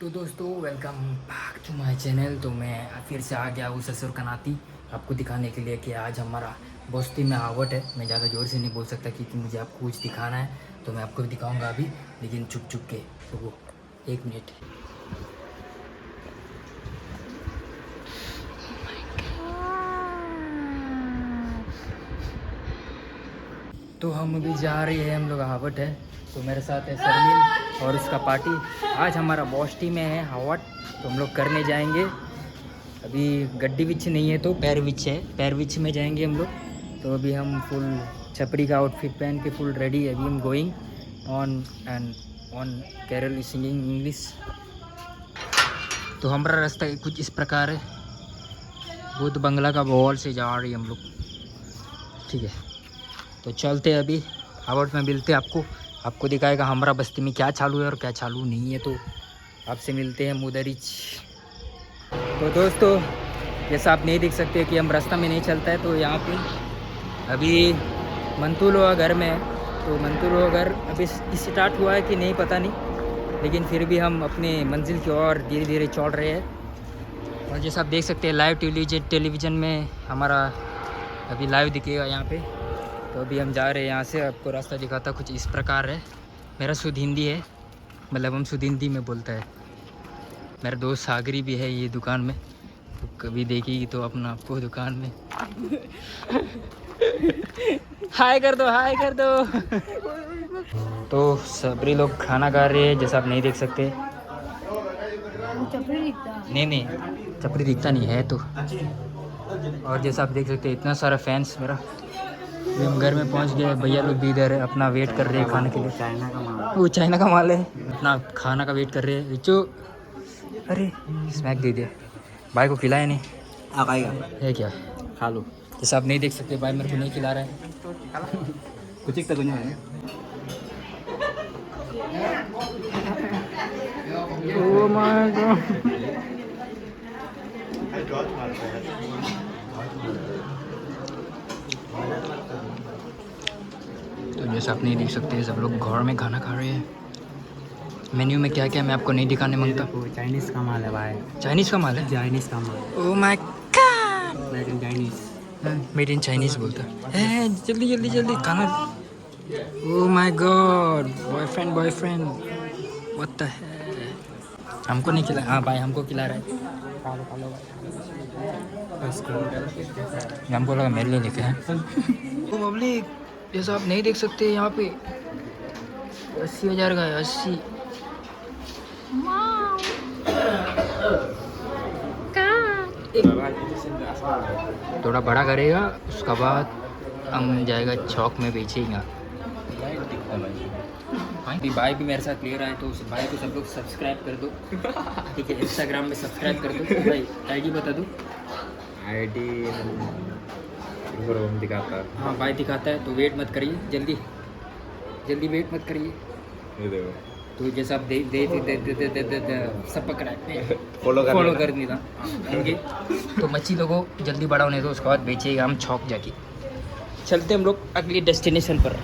तो दोस्तों welcome back to my channel. तो मैं फिर से आ गया हूँ ससुर कनाती आपको दिखाने के लिए कि आज हमारा बस्ती में आवट है। मैं ज़्यादा ज़ोर से नहीं बोल सकता क्योंकि मुझे आपको कुछ दिखाना है, तो मैं आपको दिखाऊंगा अभी, लेकिन चुप चुप के। तो वो 1 मिनट। तो हम अभी जा रहे हैं, हम लोग आवट है। तो मेरे साथ है सरमिल और उसका पार्टी। आज हमारा बस्ती में है आवट, तो हम लोग करने जाएंगे। अभी गड्डी विच नहीं है तो पैर विच है, पैर विच में जाएंगे हम लोग। तो अभी हम फुल छपरी का आउटफिट पहन के फुल रेडी। अभी हम going on and on Kerala singing English. तो हमारा रास्ता कुछ इस प्रकार है, बुद्ध बंगला का बॉल से जा रही हम लोग, ठीक है। तो चलते अभी आवट में मिलते आपको दिखाएगा हमारा बस्ती में क्या चालू है और क्या चालू नहीं है। तो आपसे मिलते हैं मुदरिच। तो दोस्तों जैसा आप नहीं देख सकते कि हम रास्ता में नहीं चलता है। तो यहाँ पे अभी मंतुलो घर में है। तो मंतुलो घर अभी स्टार्ट हुआ है कि नहीं पता नहीं, लेकिन फिर भी हम अपने मंजिल की ओर धीरे धीरे चल रहे हैं। और जैसा आप देख सकते हैं लाइव टेलीविज़न में हमारा अभी लाइव दिखेगा यहाँ पे। तो अभी हम जा रहे हैं यहाँ से, आपको रास्ता दिखाता कुछ इस प्रकार है। मेरा शुद्ध हिंदी है, मतलब हम शुद्ध हिंदी में बोलता है। मेरा दोस्त सागरी भी है ये दुकान में, तो कभी देखेगी तो अपना आपको दुकान में हाय कर दो, हाय कर दो। तो सभी लोग खाना खा रहे हैं, जैसा आप नहीं देख सकते। नहीं चपड़ी दिखता नहीं है तो। और जैसा आप देख सकते हैं इतना सारा फैंस मेरा। अभी हम घर में पहुंच गए, भैया लोग भी इधर है अपना वेट कर रहे हैं खाने के लिए। वो चाइना का माल है, अपना खाना का वेट कर रहे हैं। जो अरे स्मैक दे दिया भाई को, खिलाया नहीं आप आएगा है क्या, खा लो। जैसा आप नहीं देख सकते भाई मेरे को नहीं खिला रहा है। कुछ एक तक है। ओह माय गॉड। तो जैसा आप नहीं देख सकते सब लोग घर में खाना खा रहे हैं। मेन्यू में क्या क्या मैं आपको नहीं दिखाने मांगता। चाइनीज का माल है भाई, चाइनीज़ का माल है। चाइनीज का माल। Oh my God, made in Chinese. Made in Chinese बोलता है। जल्दी जल्दी जल्दी खाना। Oh my God, boyfriend what the hell. हमको नहीं खिला, हाँ भाई हमको खिला रहा है। खा लो भाई। हमको लगा मेरे लिए लेके हैं। तो पब्लिक जैसा आप नहीं देख सकते यहाँ पे 80,000 का है, 80। थोड़ा बड़ा करेगा उसका बाद हम जाएगा चौक में बेचेगा। भाई भी मेरे साथ ले रहा है, तो उस भाई को सब लोग सब्सक्राइब कर दो, ठीक है। इंस्टाग्राम में सब्सक्राइब कर दो भाई। आईडी बता दो। आईडी दिखाता है। हाँ भाई दिखाता है, तो वेट मत करिए, जल्दी वेट मत करिए। ये देखो, तो जैसा आप दे सब पकड़ा है, फॉलो कर नहीं था होंगे। तो मच्छी लोगों जल्दी बड़ा होने दो, उसके बाद बेचेगा हम चौक जाके। चलते हम लोग अगली डेस्टिनेशन पर।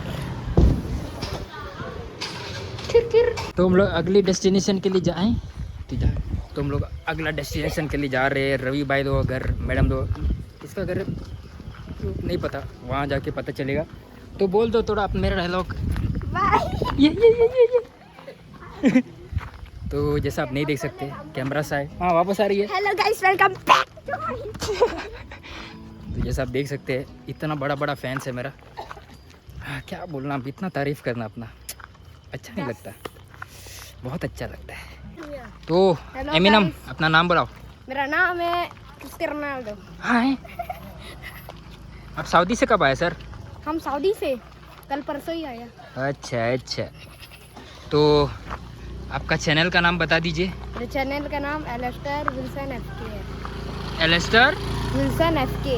तो हम लोग अगली डेस्टिनेशन के लिए जाएं। तो हम लोग अगला डेस्टिनेशन के लिए जा रहे हैं। रवि भाई दो घर, मैडम दो, इसका घर नहीं पता, वहाँ जाके पता चलेगा। तो बोल दो थोड़ा मेरा डायलॉग। ये तो जैसा आप नहीं देख सकते कैमरा साइड, हाँ वापस आ रही है। Hello guys, welcome back. तो जैसा आप देख सकते हैं इतना बड़ा फैंस है मेरा। क्या बोलना, अब इतना तारीफ करना अपना अच्छा नहीं लगता, बहुत अच्छा लगता है। तो Hello एमिनम guys. अपना नाम बताओ। मेरा नाम है क्रिस्टियानो रोनाल्डो। हाँ आप सऊदी से कब आए सर? हम सऊदी से कल परसों ही आया। अच्छा। तो आपका चैनल का नाम बता दीजिए। मेरे चैनल का नाम एलेस्टर विल्सन एफके है। Alastair Wilson एफके।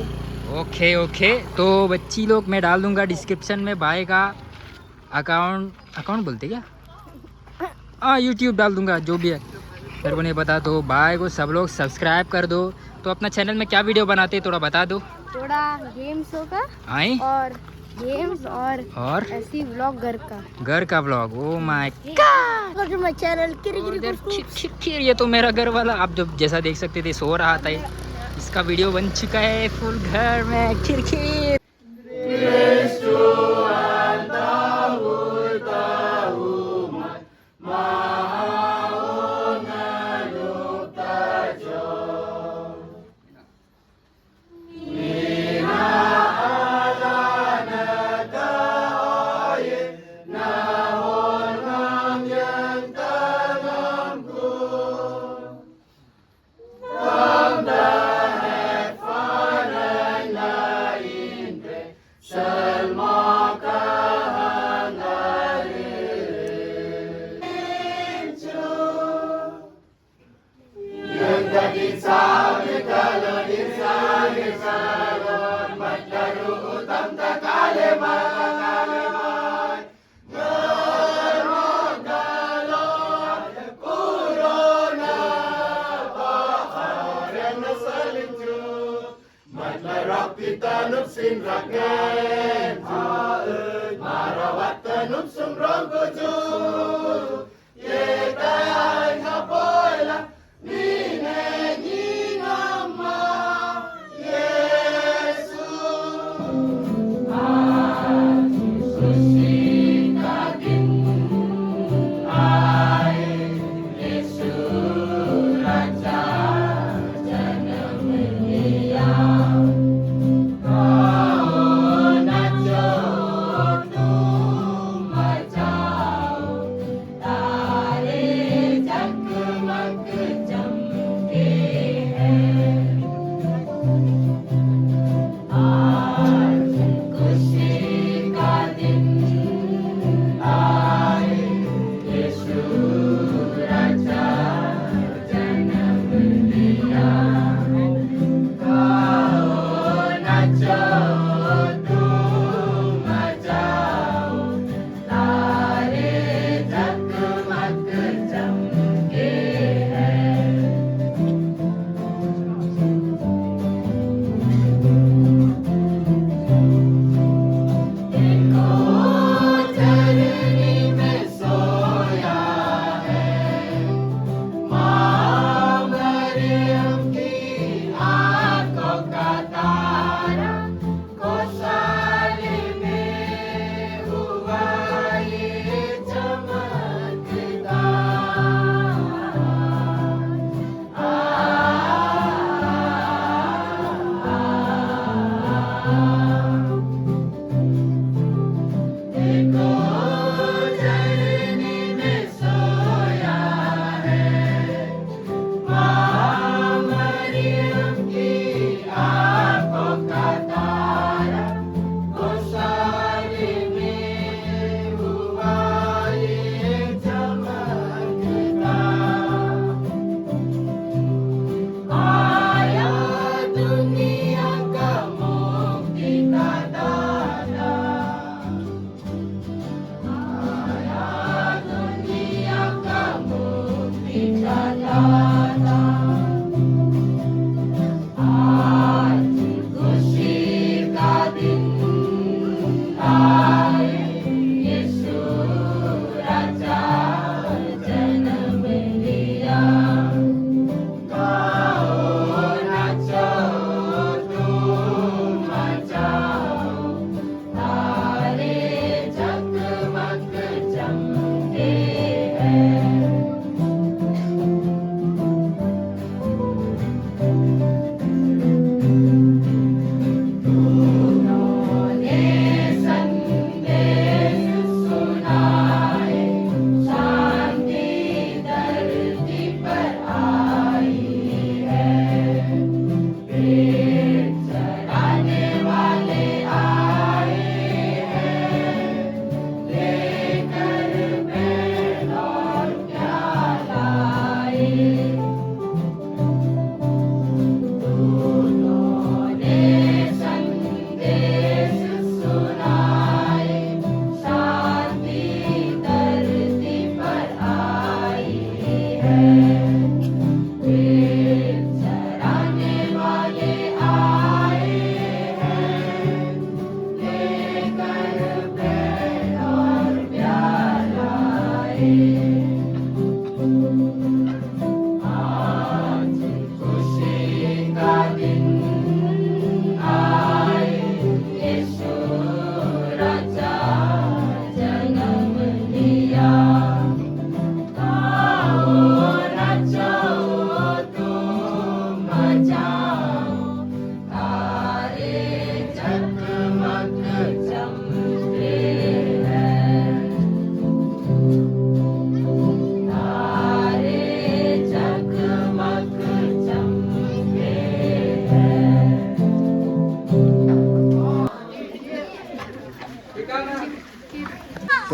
ओके। तो बच्ची लोग मैं डाल दूंगा डिस्क्रिप्शन में भाई का अकाउंट बोलते क्या, हाँ यूट्यूब डाल दूंगा, जो भी है मेरे को नहीं पता। तो भाई को सब लोग सब्सक्राइब कर दो। तो अपना चैनल में क्या वीडियो बनाते हैं थोड़ा बता दो। थोड़ा गेम शो का आए और गेम्स और ऐसी व्लॉग घर का vlog. Oh my my channel खीर, ये तो मेरा घर वाला आप जो जैसा देख सकते थे सो रहा था। इसका वीडियो बन चुका है फुल घर में खीर।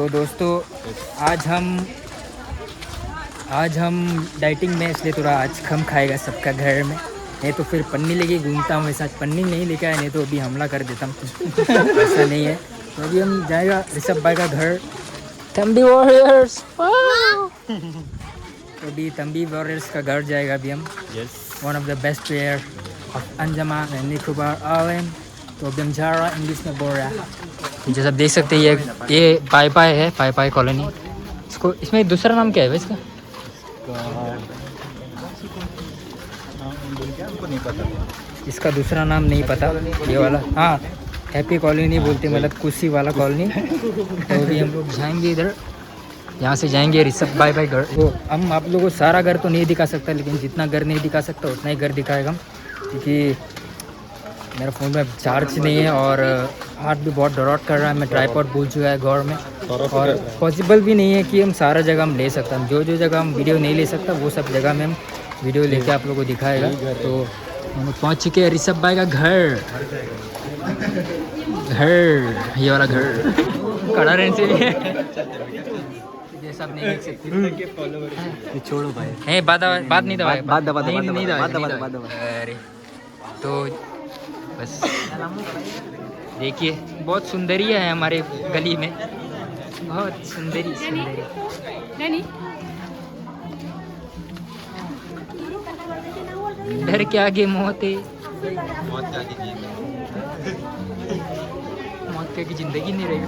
तो दोस्तों आज हम डाइटिंग में, इसलिए थोड़ा आज कम खाएगा सबका घर में, नहीं तो फिर पन्नी लेके घूमता हूँ मेरे साथ। पन्नी नहीं लेके आया, नहीं तो अभी हमला कर देता हूँ। ऐसा नहीं है। तो अभी हम जाएगा ऋषभ भाई का घर, तंबी वॉरियर्स। तो अभी तंबी वॉरियर्स का घर जाएगा अभी हम। One of the best player of Andaman and Nicobar island. तो अभी हम जा रहा, इंग्लिश में बोल रहा है। जैसा आप देख सकते हैं ये पाई पाई है, पाई पाई कॉलोनी। इसको, इसमें दूसरा नाम क्या है भाई इसका? इसका दूसरा नाम नहीं पता, ये वाला। हाँ, हैप्पी कॉलोनी बोलते, मतलब खुशी वाला कॉलोनी। तो अभी हम लोग जाएंगे इधर, यहाँ से जाएंगे ऋषभ भाई घर। तो हम आप लोगों को सारा घर तो नहीं दिखा सकता, लेकिन जितना घर नहीं दिखा सकता उतना ही घर दिखाएगा हम, क्योंकि मेरा फ़ोन में चार्ज नहीं है और हाथ भी बहुत डॉट कर रहा है। मैं ट्राईपॉड भूल चुका है घर में, और पॉसिबल भी नहीं है कि हम सारा जगह हम ले सकते। हम जो जगह हम वीडियो नहीं ले सकता वो सब जगह में हम वीडियो लेके आप लोगों को दिखाएगा। तो हम पहुँच चुके हैं ऋषभ भाई का घर। ये वाला घर खड़ा रहने से जैसा आप नहीं देख सकते। छोड़ो भाई। है बात नहीं दबाए, बात दबा नहीं दबा। अरे तो बस देखिए, बहुत सुंदरी है हमारे गली में, बहुत सुंदरी। डर के आगे मौत है, मौत के आगे जिंदगी नहीं रहेगी।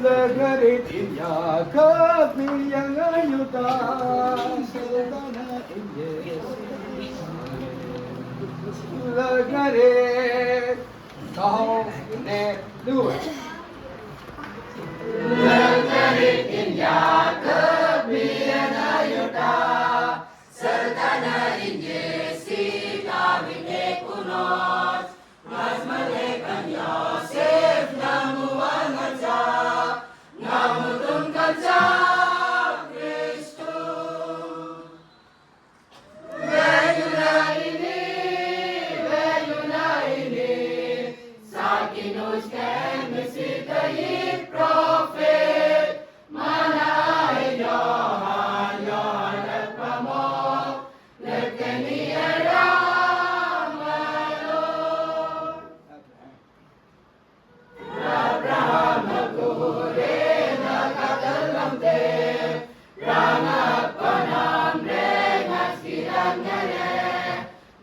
Lagaritin yakap niyang ayuda Sultana Injes Lagarit Kau net dua Lagaritin yakap niyang ayuda Sultana Injes si kami kunos Mas malekan Yosef namuang aja Namutun kaca Kristus Veyuna ini Sakinus ken mesitayi profet Mana Yohan at pamok Lekeni Abraham magure nakatalam te rangat panamre ngasiran ngere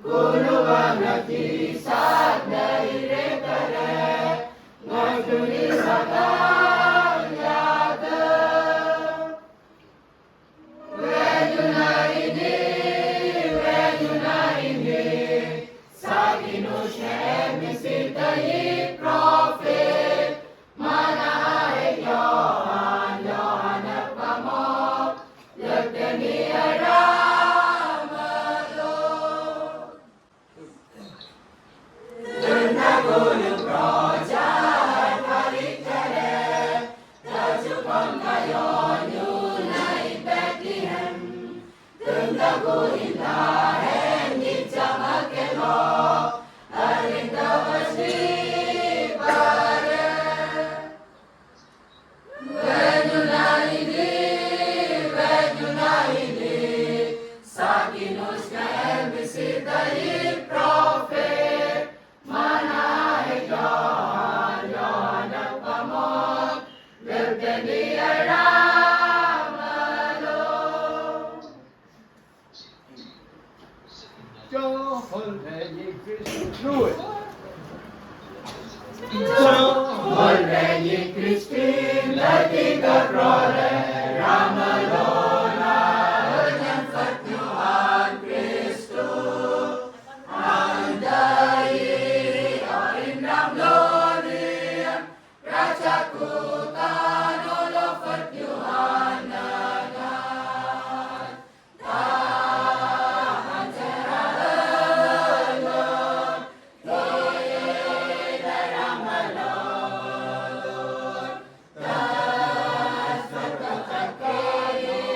guluang natisat dari rekare ngajuni sakal yada Veyuna ini Sakinus emisitai profet Mana Yohan at pamok Lekeni aramado Tentagulung proja at palikare Tajupang kayon yunay Bethlehem Tentagulin lahen Nitsamakelo Alinda wasli pare Veyuna ini Sakinus ka emisitai profet Mana Yohan at pamok Lekeni aramalo Johol Regni Christus do it Johol Regni Christin Lati kaprole Ramalona Enyan Fatnyuhan Kristus Andai Orin Ramlonian Rajakutan Olo Fatnyuhan Nagan Tahan Seralon Toye Daramalon Tas Fatkakat Kaye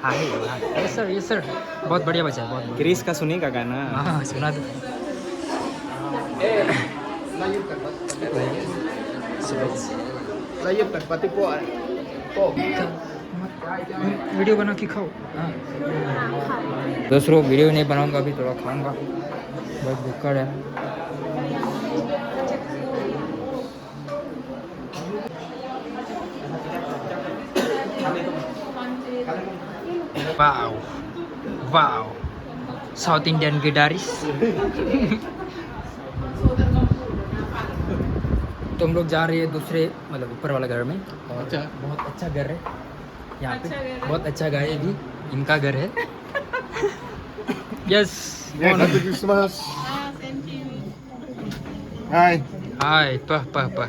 हाँ yes sir बहुत बढ़िया बचा है, बहुत बढ़िया। Chris का सुनेगा गाना? हाँ सुना दो। वीडियो बना के खाओ। हाँ दूसरों वीडियो नहीं बनाऊंगा, अभी थोड़ा खाऊंगा, बहुत भूखा है। Wow wow south Indian guitarist. तो हम लोग जा रहे हैं दूसरे मतलब ऊपर वाला घर में, और बहुत अच्छा घर है यहाँ पे, बहुत अच्छा घर है, भी इनका घर है। Yes Happy Christmas. Hi. हाय पह पह पह।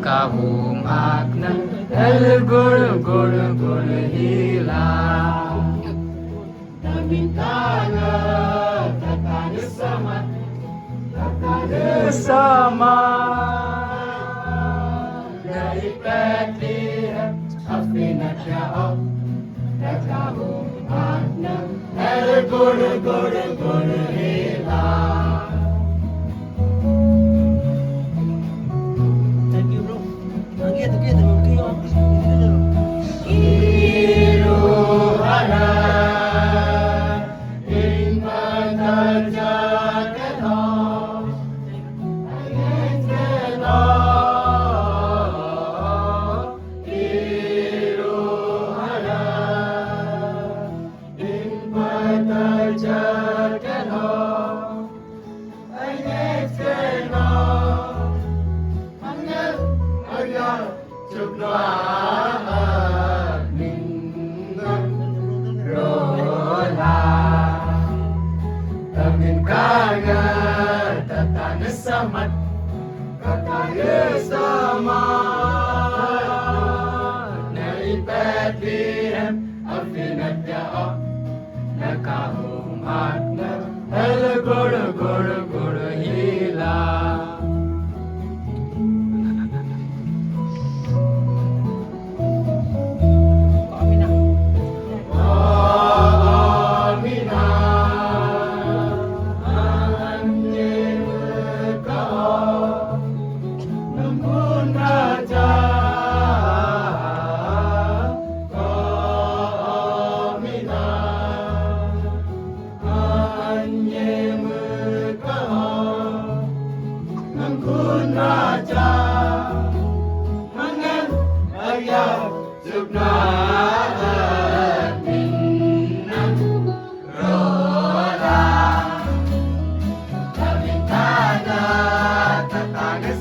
Kabum akna el guru guru guru hilang bintana tatanya sama dari Bethlehem afinat Ya'ob kabum akna el guru guru guru hilang. Samat kakaya sama dari Bethlehem afinat Ya'ob nakahum akna el guru guru guru hilang.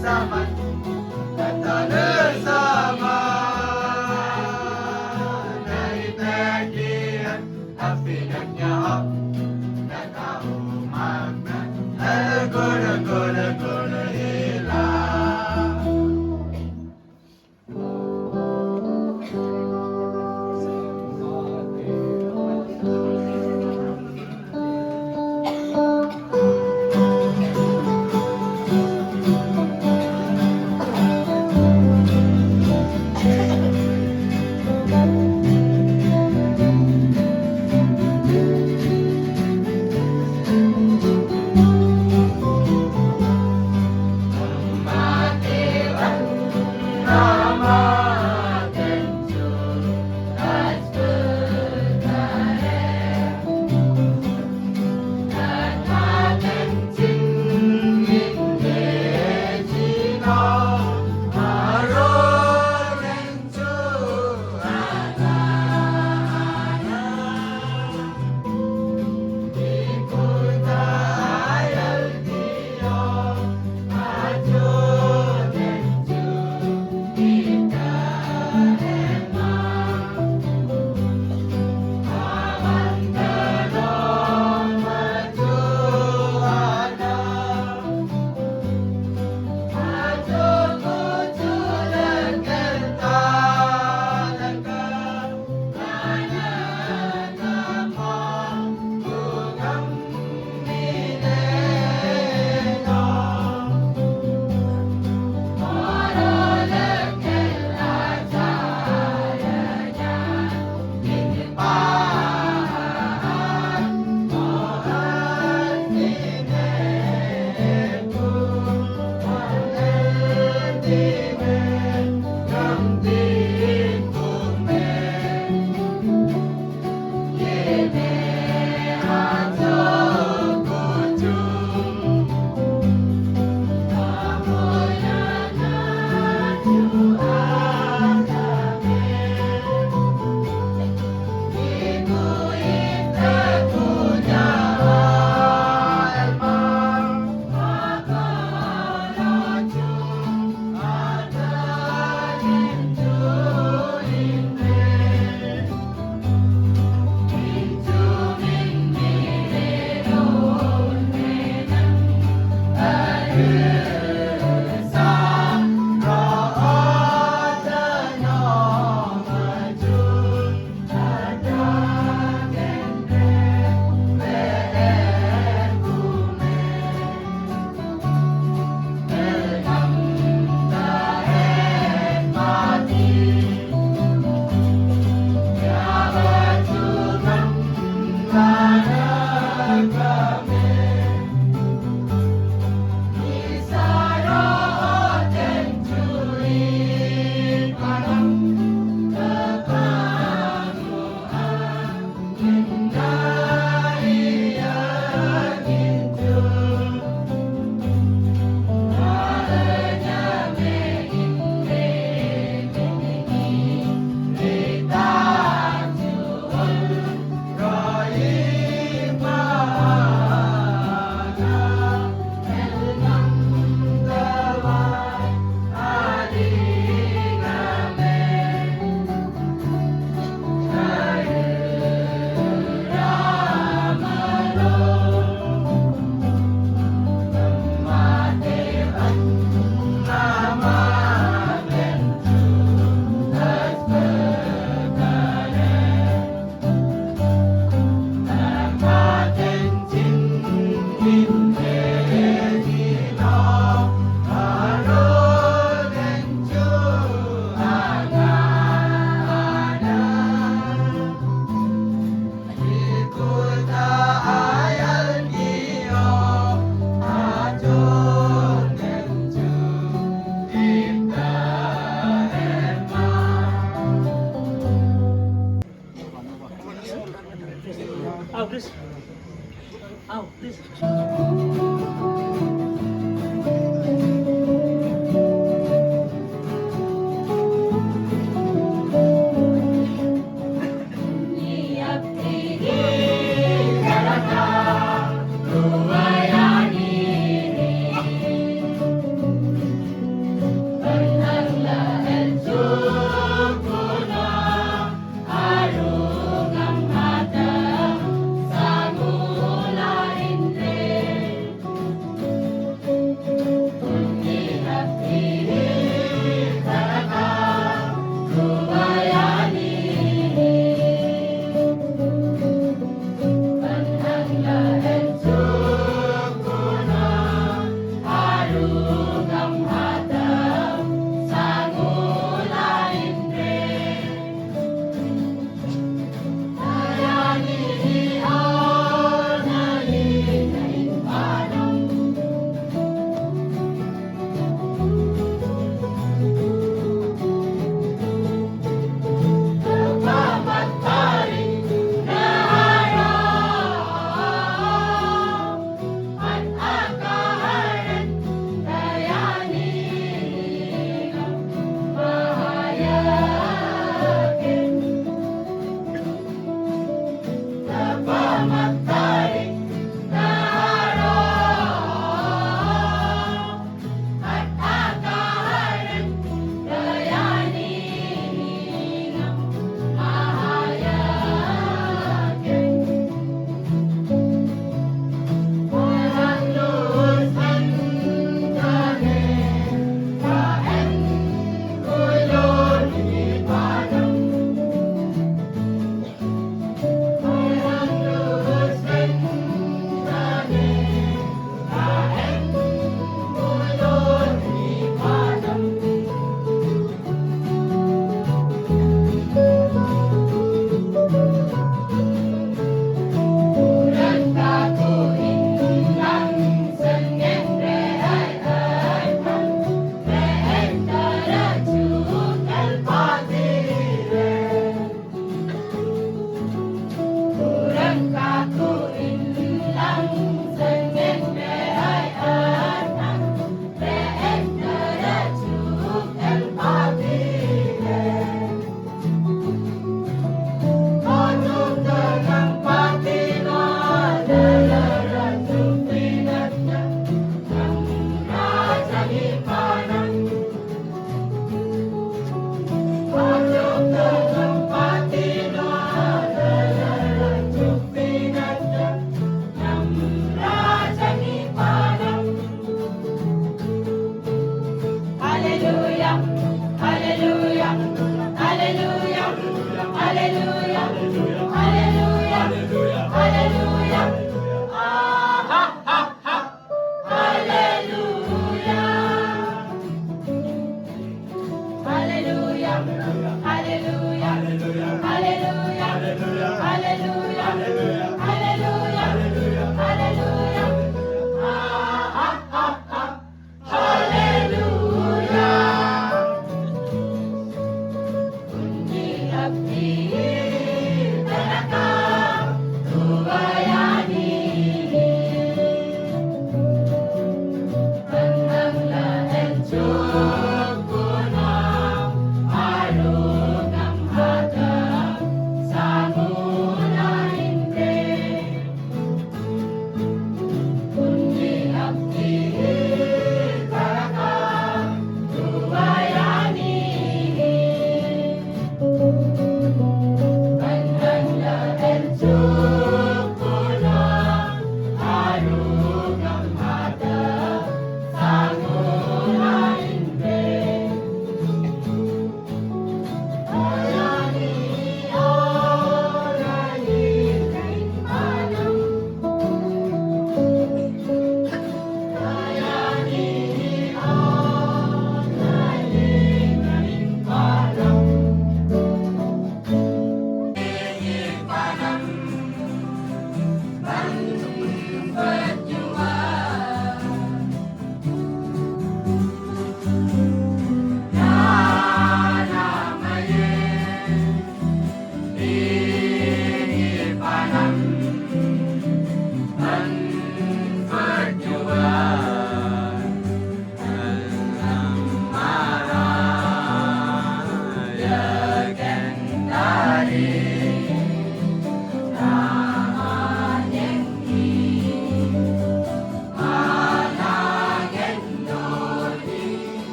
Sama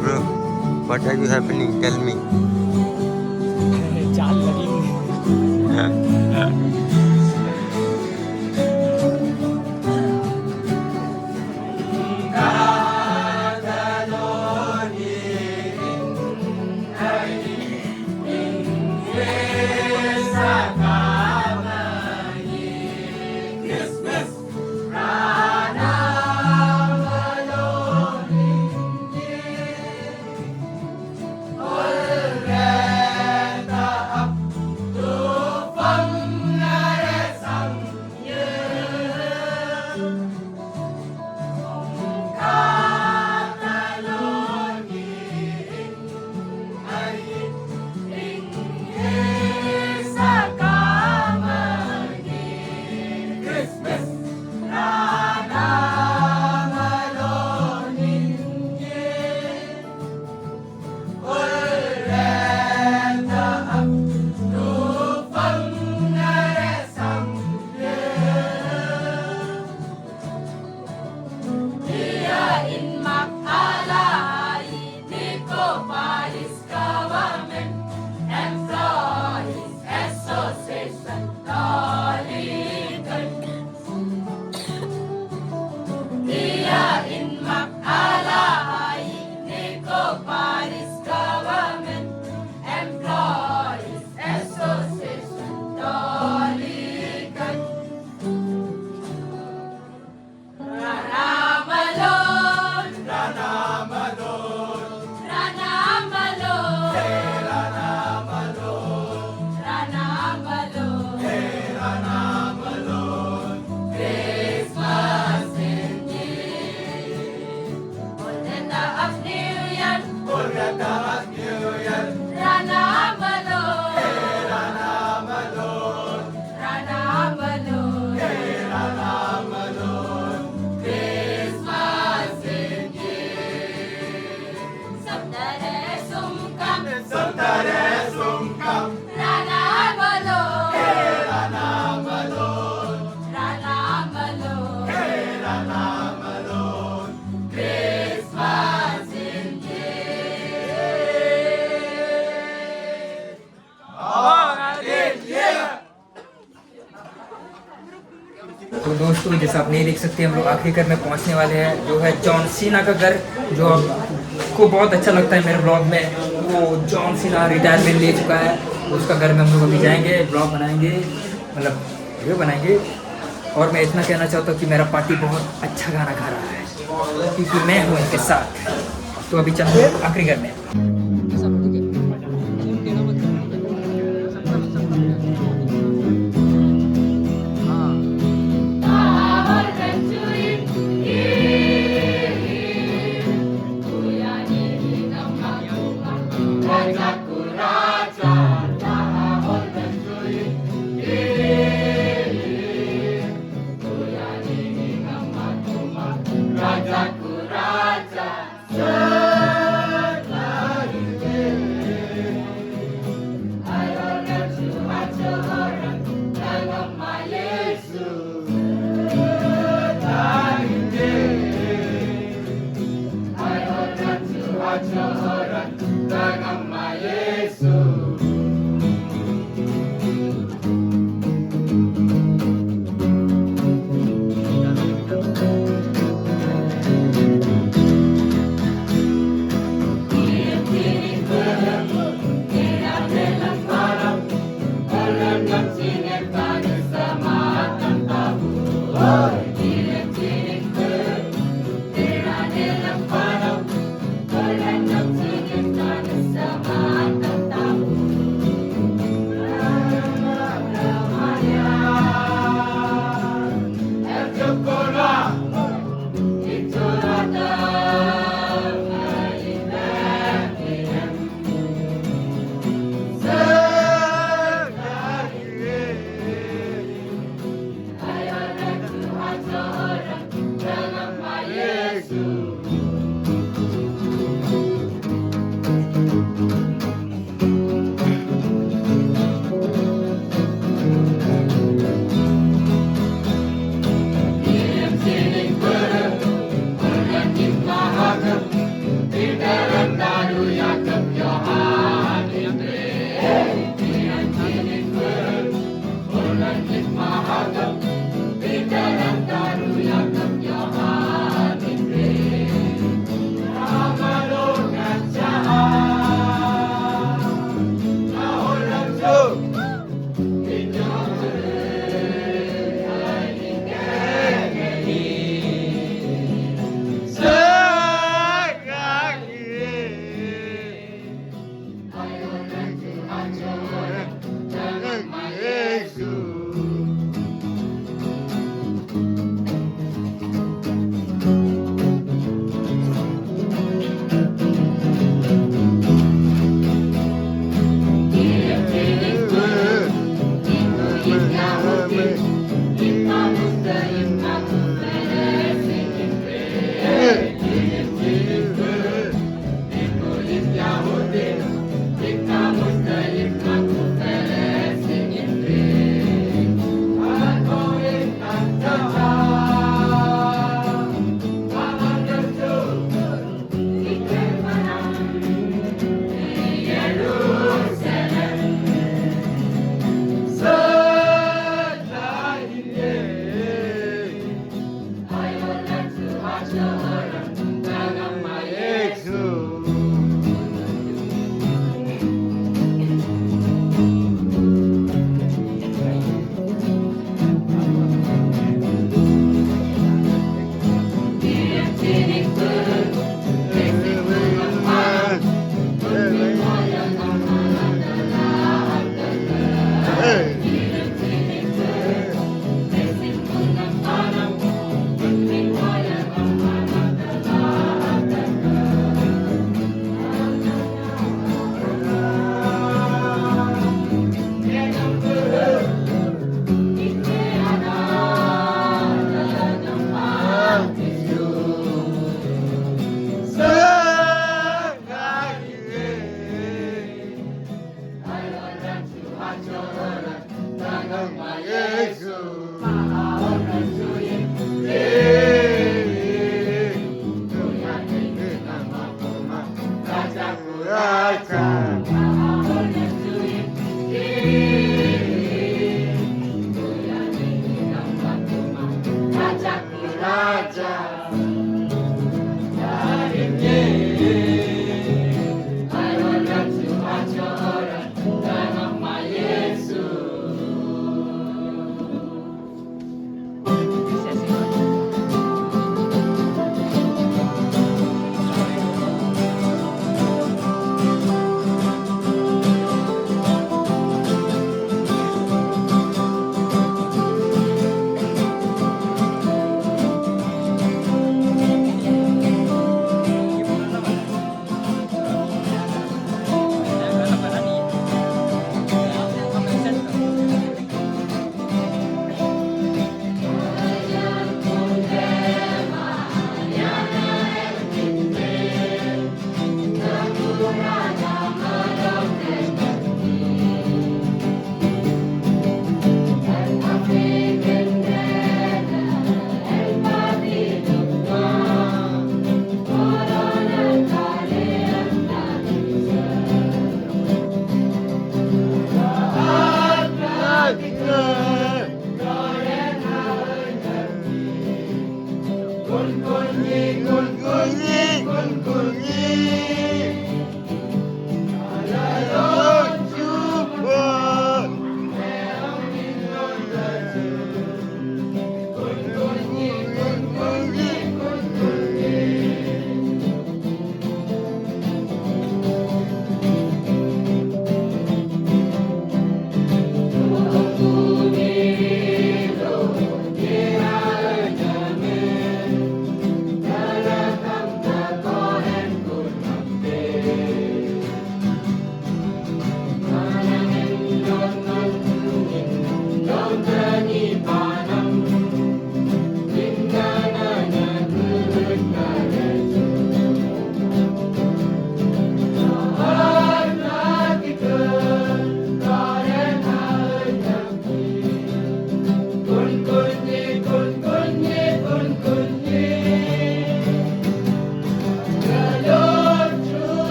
Bro, what are you happening? Tell me. जाल लगी हुई है। दोस्तों जैसा आप नहीं देख सकते हम लोग आखिरी घर में पहुंचने वाले हैं, जो है जॉन सीना का घर, जो आपको बहुत अच्छा लगता है मेरे ब्लॉग में। वो जॉन सीना रिटायरमेंट ले चुका है, उसका घर में हम लोग अभी जाएंगे, ब्लॉग बनाएंगे, मतलब वीडियो बनाएंगे। और मैं इतना कहना चाहता हूँ कि मेरा पार्टी बहुत अच्छा गाना गा रहा है, क्योंकि मैं हूँ इनके साथ। तो अभी चलते हैं आखिरी घर में।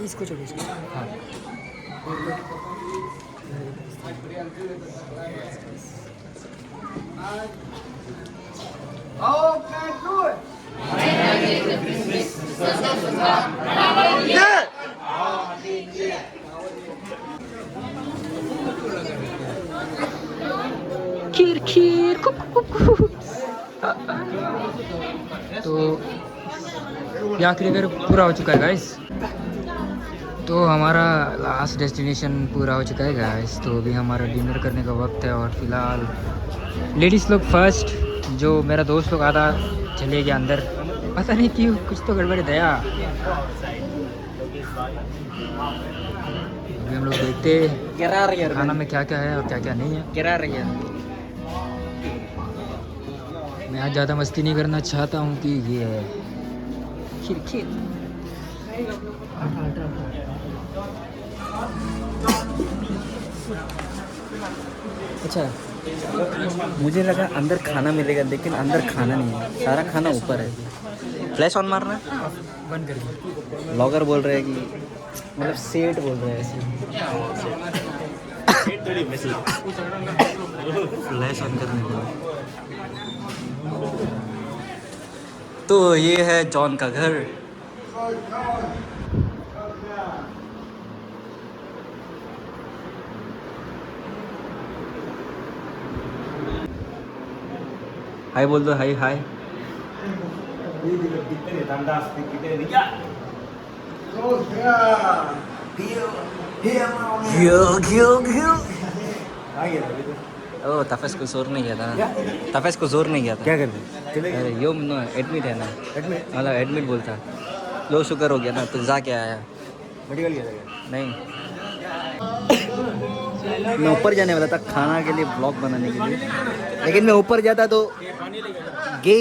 इसको छोड़ो इसको। हाँ खीर खीर तो ये आखिरी घर पूरा हो चुका है गाइस। तो हमारा लास्ट डेस्टिनेशन पूरा हो चुका है गाइस। तो अभी हमारा डिनर करने का वक्त है और फिलहाल लेडीज़ लोग फर्स्ट, जो मेरा दोस्त लोग आधा चले गया अंदर, पता नहीं क्यों, कुछ तो गड़बड़ दया। अभी हम लोग देखते खाना में क्या क्या है और क्या क्या नहीं है। मैं आज ज़्यादा मस्ती नहीं करना चाहता हूँ कि ये है खीर। अच्छा, मुझे लगा अंदर खाना मिलेगा, लेकिन अंदर खाना नहीं है, सारा खाना ऊपर है। फ्लैश ऑन मारना है, बंद कर दिया। ब्लॉगर बोल रहे हैं कि मतलब सेठ बोल रहे हैं ऐसे। फ्लैश ऑन करने के लिए। तो ये है जॉन का घर। हाय बोल दो, हाय हाय। ओ तफेस को जोर नहीं किया था ना, तफेस को जोर नहीं किया था। क्या करते? अरे यो नो एडमिट है ना, मतलब एडमिट बोलता। लो शुगर हो गया ना, तो जाके आया। मेडिकल गया था? नहीं, मैं ऊपर जाने वाला था खाना के लिए, ब्लॉग बनाने के लिए, लेकिन मैं ऊपर जाता तो गे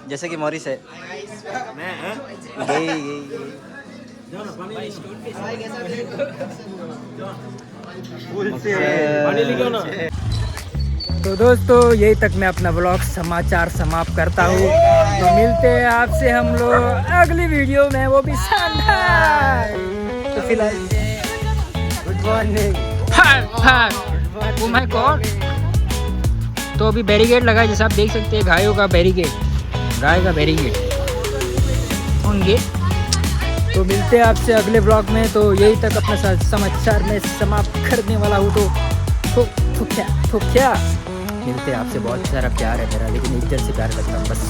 जैसे कि मॉरिस है। तो दोस्तों यही तक मैं अपना ब्लॉग समाचार समाप्त करता हूँ। तो मिलते हैं आपसे हम लोग अगली वीडियो में, वो भी शानदार। तो फिलहाल good morning. Oh my God. तो अभी बैरिकेड लगा है, जैसे आप देख सकते हैं, गायों का बैरिकेड, गाय का बैरिकेड होंगे। तो मिलते हैं आपसे अगले ब्लॉग में। तो यही तक अपना समाचार में समाप्त करने वाला हूँ। तो क्या मिलते हैं आपसे। बहुत सारा प्यार है मेरा, लेकिन एक जन से प्यार करता हूँ बस।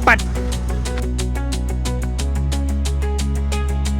पट